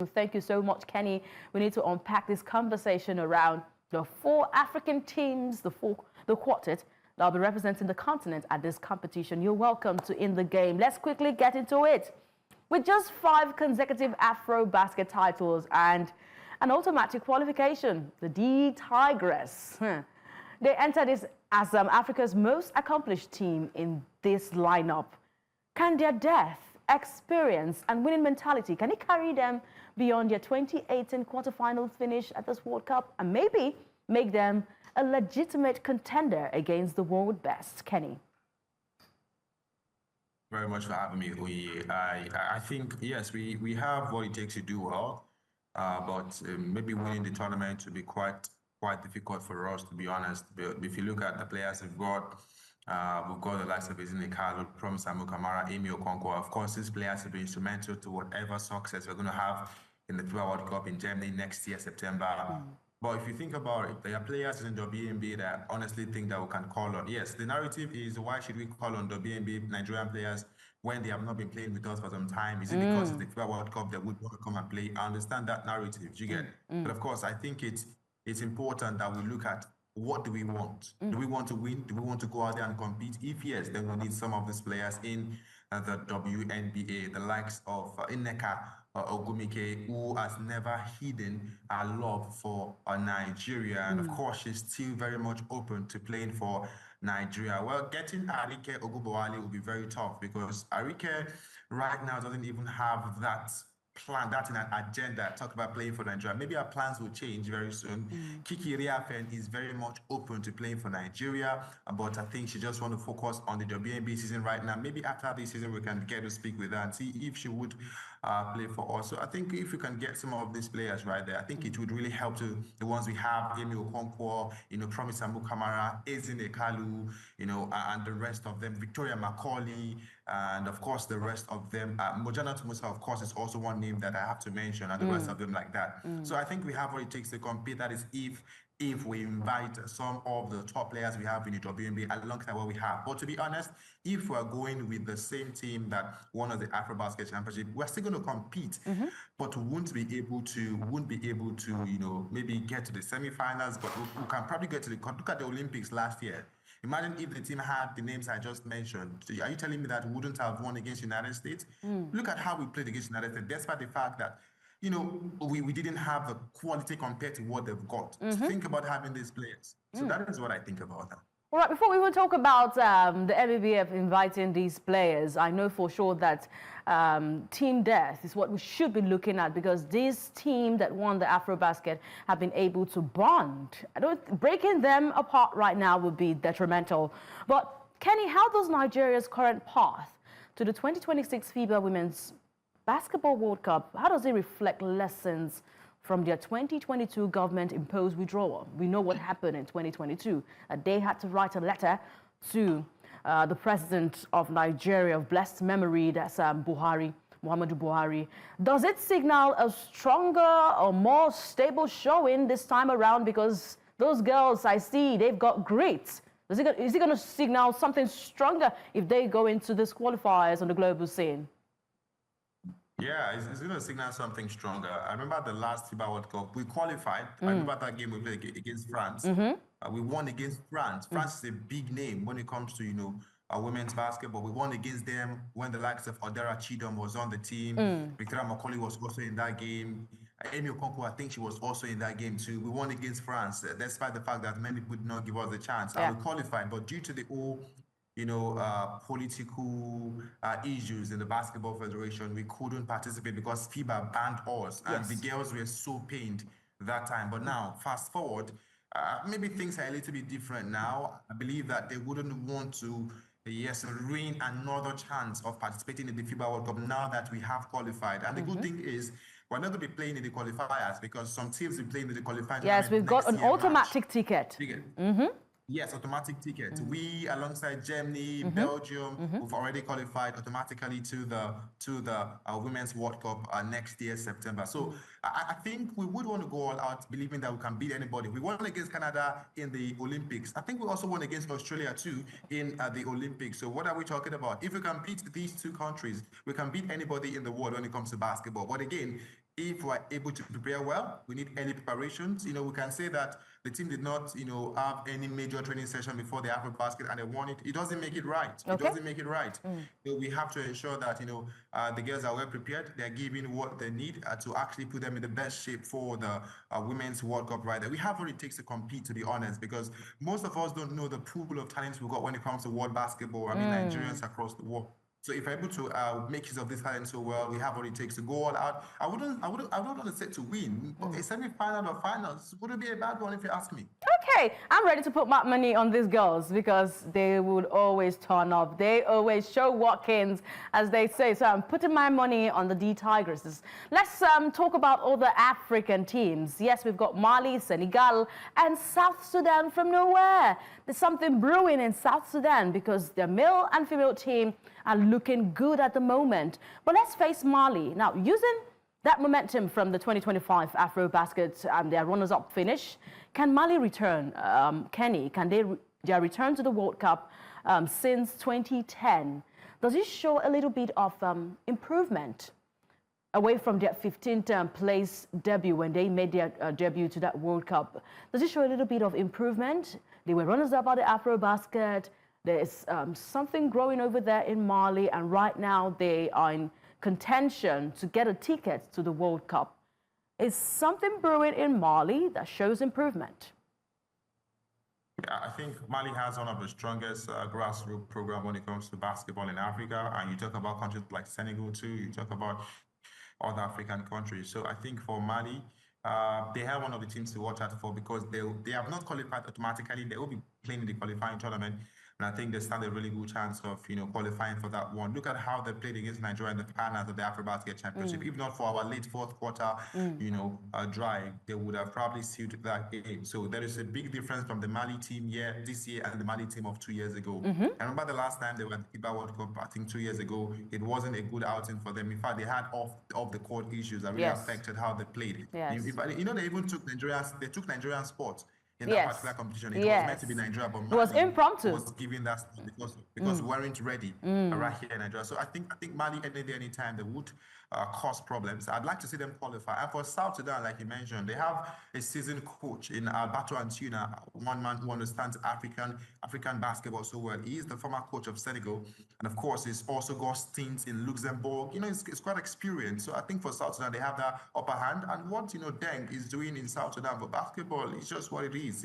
Thank you so much, Kenny. We need to unpack this conversation around the 4 African teams, the quartet that will be representing the continent at this competition. You're welcome to In the Game. Let's quickly get into it. With just 5 consecutive AfroBasket titles and an automatic qualification, the D Tigress, they enter this as Africa's most accomplished team in this lineup. Can their depth, experience, and winning mentality, can it carry them beyond their 2018 quarterfinal finish at this World Cup and maybe make them a legitimate contender against the world best? Kenny. Very much for having me, Uyi. I think, yes, we have what it takes to do well, but maybe winning the tournament to be quite difficult for us, to be honest. But if you look at the players we've got the likes of Senegal, Promise Amukamara, Amy Okonkwo. Of course, these players will be instrumental to whatever success we're going to have in the FIBA World Cup in Germany next year, September. But if you think about it, there are players in the WNBA that I honestly think that we can call on. Yes, the narrative is, why should we call on WNBA Nigerian players when they have not been playing with us for some time? Is it because it's the FIBA World Cup that would want to come and play? I understand that narrative, you get. But of course, I think it's important that we look at, what do we want? Do we want to win? Do we want to go out there and compete? If yes, then we need some of these players in the WNBA, the likes of Ineka Ogumike, who has never hidden her love for Nigeria. And of course, she's still very much open to playing for Nigeria. Well, getting Arike Ogunbowale will be very tough because Arike right now doesn't even have that plan, that's in an agenda, talk about playing for Nigeria. Maybe our plans will change very soon. Kiki Riafen is very much open to playing for Nigeria, but I think she just want to focus on the WNBA season right now. Maybe after this season, we can get to speak with her and see if she would play for us. So I think if we can get some of these players right there, I think it would really help to the ones we have, Amy Okonkwo, Promise Amukamara, Ezine Kalu, and the rest of them, Victoria Macaulay, and of course the rest of them. Mojana Tumusa, of course, is also one name that I have to mention, and the rest of them like that. So I think we have what it takes to compete. That is if we invite some of the top players we have in the WNBA alongside what we have. But to be honest, if we're going with the same team that won the AfroBasket Championship, we're still going to compete, but we won't be able to, maybe get to the semifinals, but we can probably get to look at the Olympics last year. Imagine if the team had the names I just mentioned. Are you telling me that we wouldn't have won against United States? Look at how we played against United States, despite the fact that, we didn't have the quality compared to what they've got. Think about having these players. So that is what I think about that. All right, before we even talk about the MBBF inviting these players, I know for sure that team depth is what we should be looking at, because this team that won the AfroBasket have been able to bond. Breaking them apart right now would be detrimental. But Kenny, how does Nigeria's current path to the 2026 FIBA Women's Basketball World Cup, how does it reflect lessons from their 2022 government-imposed withdrawal? We know what happened in 2022. They had to write a letter to the president of Nigeria of blessed memory, that's Muhammadu Buhari. Does it signal a stronger or more stable showing this time around? Because those girls I see, they've got grit. Is it going to signal something stronger if they go into this qualifiers on the global scene? Yeah, it's going to signal something stronger. I remember the last FIBA World Cup, we qualified. I remember that game we played against France. We won against France. France is a big name when it comes to, women's basketball. We won against them when the likes of Odera Chidom was on the team. Victoria Macaulay was also in that game. Amy Okonkwo, I think she was also in that game too. We won against France, despite the fact that many people did not give us the chance. We qualified, but due to the whole political issues in the Basketball Federation, we couldn't participate because FIBA banned us, and the girls were so pained that time. But now, fast forward, maybe things are a little bit different now. I believe that they wouldn't want to, ruin another chance of participating in the FIBA World Cup now that we have qualified. And the good thing is, we're not going to be playing in the qualifiers because some teams will be playing in the qualifiers. Yes, we've got an automatic ticket. Yes, automatic ticket. We, alongside Germany, Belgium, we've already qualified automatically to the Women's World Cup next year, September. So I think we would want to go all out, believing that we can beat anybody. We won against Canada in the Olympics. I think we also won against Australia too in the Olympics. So what are we talking about? If we can beat these two countries, we can beat anybody in the world when it comes to basketball. But again, if we're able to prepare well, we need early preparations. We can say that the team did not, have any major training session before the AfroBasket and they won it. It doesn't make it right. Okay. It doesn't make it right. We have to ensure that, the girls are well prepared. They're given what they need to actually put them in the best shape for the Women's World Cup right there. We have what it takes to compete, to be honest, because most of us don't know the pool of talents we've got when it comes to world basketball. I mean, Nigerians across the world. So if we're able to make use of this talent so well, we have what it takes to go all out. I don't want to say to win. A semi-final or finals wouldn't be a bad one if you ask me. Okay, I'm ready to put my money on these girls because they would always turn up. They always show Watkins, as they say. So I'm putting my money on the D Tigresses. Let's talk about all the African teams. Yes, we've got Mali, Senegal, and South Sudan from nowhere. There's something brewing in South Sudan because their male and female team are looking good at the moment. But let's face Mali. Now, using that momentum from the 2025 AfroBasket and their runners-up finish, can Mali return? Kenny, can they return to the World Cup since 2010? Does it show a little bit of improvement away from their 15th place debut when they made their debut to that World Cup? Does it show a little bit of improvement? They were runners-up at the AfroBasket. There's something growing over there in Mali, and right now they are in contention to get a ticket to the World Cup. Is something brewing in Mali that shows improvement? Yeah, I think Mali has one of the strongest grassroots program when it comes to basketball in Africa. And you talk about countries like Senegal too. You talk about other African countries. So I think for Mali, they have one of the teams to watch out for because they have not qualified automatically. They will be playing in the qualifying tournament. And I think they stand a really good chance of, qualifying for that one. Look at how they played against Nigeria in the finals of the AfroBasket Championship. If not for our late fourth quarter, drive, they would have probably sealed that game. So there is a big difference from the Mali team this year and the Mali team of 2 years ago. I remember the last time they were at the FIBA World Cup, I think 2 years ago, it wasn't a good outing for them. In fact, they had off the court issues that really affected how they played. Yes. They even took Nigerian sports in that particular competition. It was meant to be Nigeria, but it was impromptu. Was giving that because we weren't ready right here in Nigeria. So I think Mali any day, anytime they would cause problems. I'd like to see them qualify. And for South Sudan, like you mentioned, they have a seasoned coach in Alberto Antuna, one man who understands African basketball so well. He is the former coach of Senegal, and of course, he's also got stints in Luxembourg. It's quite experienced. So I think for South Sudan, they have that upper hand. And what Deng is doing in South Sudan for basketball is just what it is.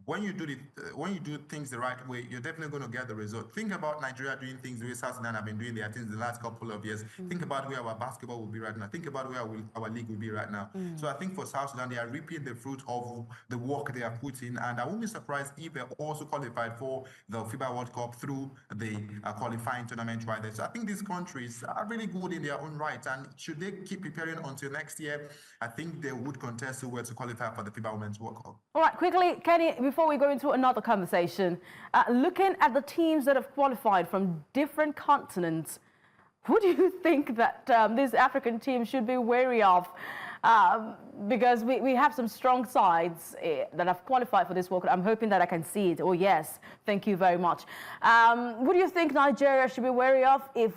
When you do things the right way, you're definitely going to get the result. Think about Nigeria doing things the way South Sudan have been doing their things the last couple of years. Think about where our basketball will be right now. Think about where our league will be right now. So I think for South Sudan, they are reaping the fruit of the work they are putting, and I won't be surprised if they're also qualified for the FIBA World Cup through the qualifying tournament right there. So I think these countries are really good in their own right, and should they keep preparing until next year, I think they would contest who were to qualify for the FIBA Women's World Cup. All right, quickly, Kenny, before we go into another conversation, looking at the teams that have qualified from different continents, who do you think that these African teams should be wary of? Because we have some strong sides that have qualified for this World Cup. I'm hoping that I can see it. Oh, yes. Thank you very much. Who do you think Nigeria should be wary of if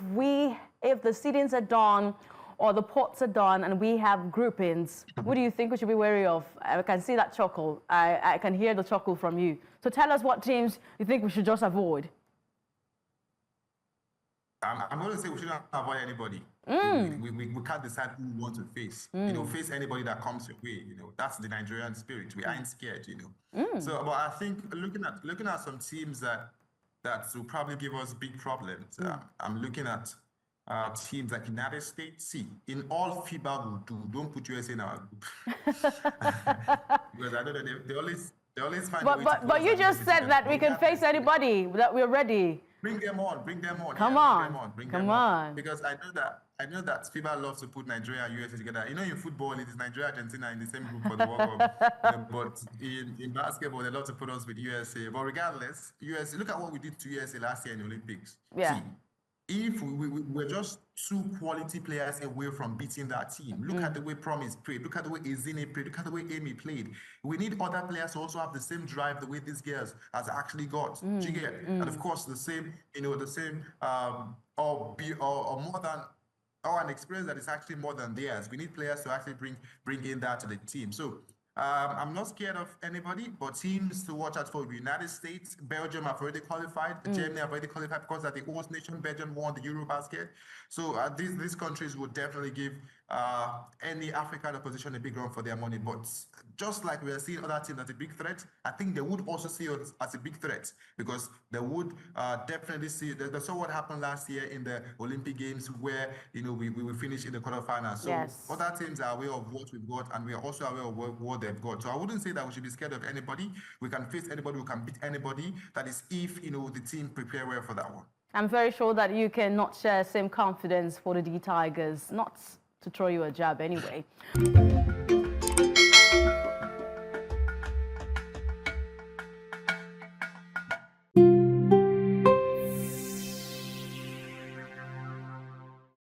the seedings are done or the pots are done and we have groupings? What do you think we should be wary of? I can see that chuckle. I can hear the chuckle from you. So tell us what teams you think we should just avoid. I'm going to say we shouldn't avoid anybody. We can't decide who we want to face. Face anybody that comes your way. That's the Nigerian spirit. We ain't scared. So, but I think looking at some teams that will probably give us big problems. I'm looking at teams like United States. See, in all FIBA will do. Don't put USA in our group because I know that they always find. But you just said that we can face anybody. That we're ready. Bring them on. Come on. Come on. Because I know that FIBA loves to put Nigeria and USA together. In football, it is Nigeria, Argentina in the same group for the World Cup. But in basketball, they love to put us with USA. But regardless, USA. Look at what we did to USA last year in the Olympics. Yeah. See, if we're just 2 quality players away from beating that team. Look at the way Promise played. Look at the way Ezine played. Look at the way Amy played. We need other players to also have the same drive the way these girls has actually got. You get? And of course, the same, or more than or an experience that is actually more than theirs. We need players to actually bring in that to the team. So I'm not scared of anybody, but teams to watch out for: United States, Belgium have already qualified, Germany have already qualified because they're the host nation. Belgium won the EuroBasket. So these countries would definitely give any African opposition a big run for their money. But just like we are seeing other teams as a big threat, I think they would also see us as a big threat, because they would definitely see. They saw what happened last year in the Olympic Games, where we finished in the quarterfinals. So Yes. other teams are aware of what we've got, and we are also aware of what they've got. So I wouldn't say that we should be scared of anybody. We can face anybody, we can beat anybody. That is if the team prepare well for that one. I'm very sure that you cannot share same confidence for the D Tigers, not to throw you a jab anyway.